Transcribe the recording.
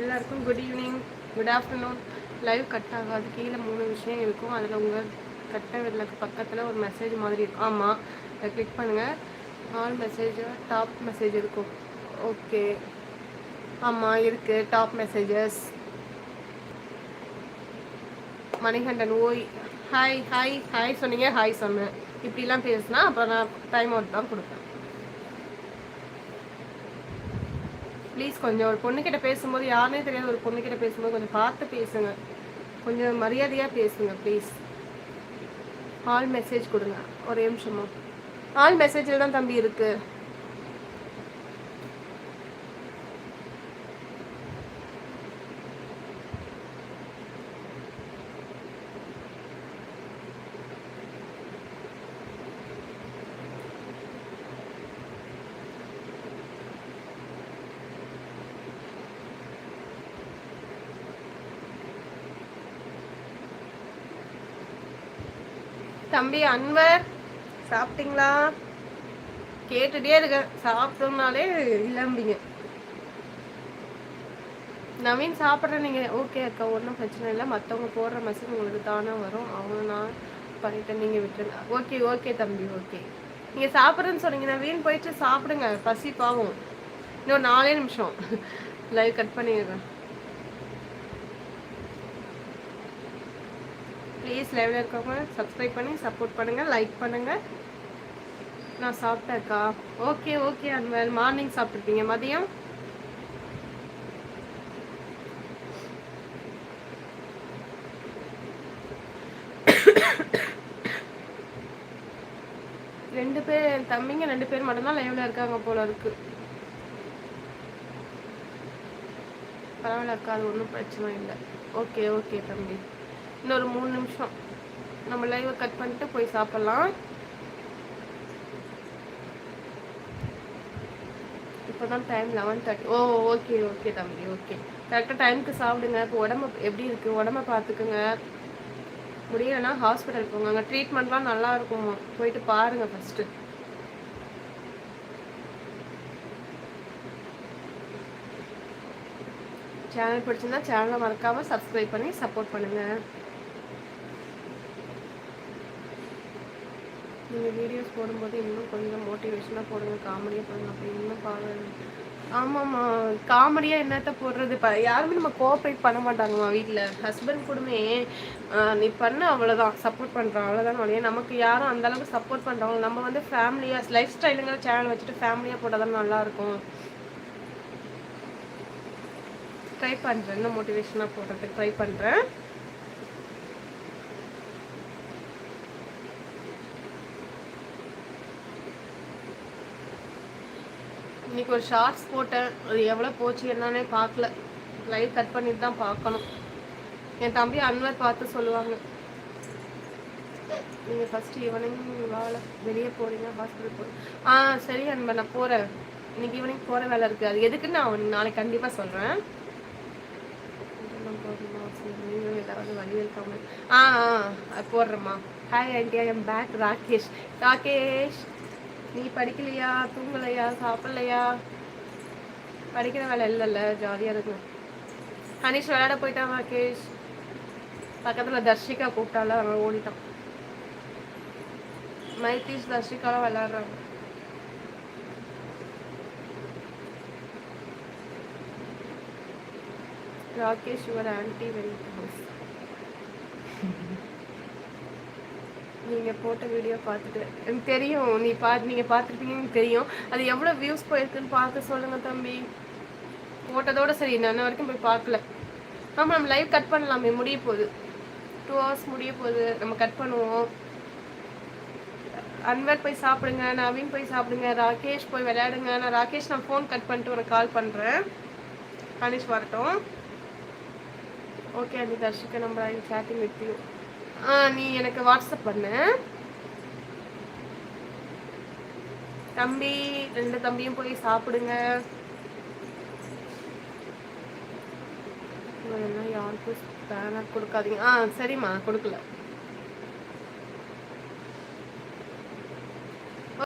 எல்லாருக்கும் good evening, good afternoon. Live cut ஆகாது. கீழே 3 விஷயம் இருக்கும். அதில் உங்கள் கட்ட விரலுக்கு பக்கத்தில் ஒரு மெசேஜ் மாதிரி இருக்கும். ஆமாம், அதை கிளிக் பண்ணுங்கள். ஆல் மெசேஜ், டாப் மெசேஜ் இருக்கும். ஓகே, ஆமாம் இருக்குது. Top messages. மணிகண்டன், ஓய் ஹாய் ஹாய் ஹாய் சொன்னீங்க, ஹாய் சொன்னேன். இப்படிலாம் பேசுனா அப்புறம் நான் டைம் அவுட் தான் கொடுப்பேன். ப்ளீஸ் கொஞ்சம் ஒரு பொண்ணுக்கிட்ட பேசும்போது, யாருனே தெரியாத ஒரு பொண்ணுக்கிட்ட பேசும்போது கொஞ்சம் பார்த்து பேசுங்க, கொஞ்சம் மரியாதையாக பேசுங்க ப்ளீஸ். ஆல் மெசேஜ் கொடுங்க. ஒரே நிமிஷமா. ஆல் மெசேஜில் தான் தம்பி இருக்குது. தம்பி அன்வர், சாப்பிட்டீங்களா? கேட்டுட்டே இருக்கேன், சாப்பிட்டோம்னாலே இல்லம்பிங்க. நவீன் சாப்பிட்றேன் நீங்கள். ஓகே அக்கா, ஒன்றும் பிரச்சனை இல்லை. மற்றவங்க போடுற மெசேஜ் உங்களுக்கு தானே வரும். அவங்க நான் பண்ணிட்டேன், நீங்கள் விட்டுருங்க. ஓகே ஓகே தம்பி, ஓகே. நீங்கள் சாப்பிட்றேன்னு சொன்னீங்க. நவீன் போயிட்டு சாப்பிடுங்க, பசி பாவம். இன்னும் 4 நிமிஷம் லைவ் கட் பண்ணிடுறேன். ப்ளீஸ் லைவ்ல இருக்கவங்க சப்ஸ்கிரைப் பண்ணி சப்போர்ட் பண்ணுங்கள், லைக் பண்ணுங்கள். நான் சாப்பிட்டேன்க்கா. ஓகே ஓகே அன்வர், மார்னிங் சாப்பிட்ருப்பீங்க. மதியம் ரெண்டு பேர், என் தம்பிங்க 2 பேர் மட்டும்தான் லைவ்ல இருக்காங்க போல இருக்கு. பரவாயில்ல அக்கா, அது ஒன்றும் பிரச்சனை இல்லை. ஓகே ஓகே தம்பி, இன்னொரு 3 நிமிஷம் நம்ம லைவை கட் பண்ணிட்டு போய் சாப்பிட்லாம். இப்போ தான் டைம் 11:30. ஓ ஓகே ஓகே தம்பி, ஓகே. கரெக்டாக டைமுக்கு சாப்பிடுங்க. இப்போ உடம்பு எப்படி இருக்குது, உடம்ப பார்த்துக்குங்க. முடியலைன்னா ஹாஸ்பிட்டல் போங்க, அங்கே ட்ரீட்மெண்ட்லாம் நல்லா இருக்கும், போயிட்டு பாருங்கள் ஃபஸ்ட்டு. சேனல் பிடிச்சிருந்தா சேனலை மறக்காமல் சப்ஸ்கிரைப் பண்ணி சப்போர்ட் பண்ணுங்கள். நீங்கள் வீடியோஸ் போடும்போது இன்னும் கொஞ்சம் மோட்டிவேஷனாக போடுங்க, காமெடியாக போடுங்க. அப்படி இன்னும் ஆமாம்மா, காமெடியாக என்னத்த போடுறது? யாருமே நம்ம கோஆப்ரேட் பண்ண மாட்டாங்கம்மா வீட்டில். ஹஸ்பண்ட் கூடமே நீ பண்ண அவ்வளோதான், சப்போர்ட் பண்ணுறோம் அவ்வளோதான். வழியே நமக்கு யாரும் அந்தளவுக்கு சப்போர்ட் பண்ணுறவங்க. நம்ம வந்து ஃபேமிலியாக லைஃப் ஸ்டைலுங்கிற சேனல் வச்சுட்டு ஃபேமிலியாக போட்டால் தான் நல்லாயிருக்கும். ட்ரை பண்ணுறேன், இன்னும் மோட்டிவேஷனாக போடுறதுக்கு ட்ரை பண்ணுறேன். இன்னைக்கு ஒரு ஷார்ட்ஸ் போட்டேன், அது எவ்வளோ போச்சு என்னன்னே பார்க்கல. லைவ் கட் பண்ணிட்டு தான் பார்க்கணும். என் தம்பி அன்வர் பார்த்து சொல்லுவாங்க, நீங்கள் ஃபஸ்ட்டு ஈவினிங் வேலை வெளியே போகிறீங்க, ஹாஸ்பிட்டல் போகிறேன். சரி அன்பர், நான் போகிறேன். இன்னைக்கு ஈவினிங் போகிற வேலை இருக்குது. அது எதுக்குன்னு நான் நாளைக்கு கண்டிப்பாக சொல்கிறேன். ஏதாவது வழி இருக்காம போடுறேம்மா. Hi aunty, I am back. Rakesh, Rakesh நீ படிக்கலையா, தூங்கலையா, சாப்பிட்லையா? படிக்கிற வேலை இல்லைல்ல, ஜாலியாக இருக்கும். ஹனீஷ் விளையாட போயிட்டான். ராகேஷ் பக்கத்தில் தர்ஷிகா கூப்பிட்டால, அவன் ஓடிட்டான். மைத்தீஷ் தர்ஷிகாலாம் விளையாடுறாங்க. Rakesh your anti very nice. நீங்கள் போட்ட வீடியோ பார்த்துட்டு எனக்கு தெரியும், நீங்கள் பார்த்துருப்பீங்கன்னு தெரியும். அது எவ்வளோ வியூஸ் போயிருக்குன்னு பார்த்து சொல்லுங்கள் தம்பி. போட்டதோட சரி, நான் இன்ன வரைக்கும் போய் பார்க்கல. ஆமாம், நம்ம லைவ் கட் பண்ணலாமே, முடிய போகுது. 2 hours முடிய போகுது, நம்ம கட் பண்ணுவோம். அன்வர் போய் சாப்பிடுங்க, நவீன் போய் சாப்பிடுங்க, ராகேஷ் போய் விளையாடுங்க. நான் ஃபோன் கட் பண்ணிட்டு உனக்கு கால் பண்ணுறேன். கணேஷ் வரட்டும். ஓகே அண்ணி, Darshika number I chatting with you. நீ எனக்கு வாட்ஸ்அப் பண்ணு. தம்பி 2 தம்பியும் போய் சாப்பிடுங்க. யாருக்கும் பேனர் கொடுக்காதீங்க. சரிம்மா, கொடுக்கல.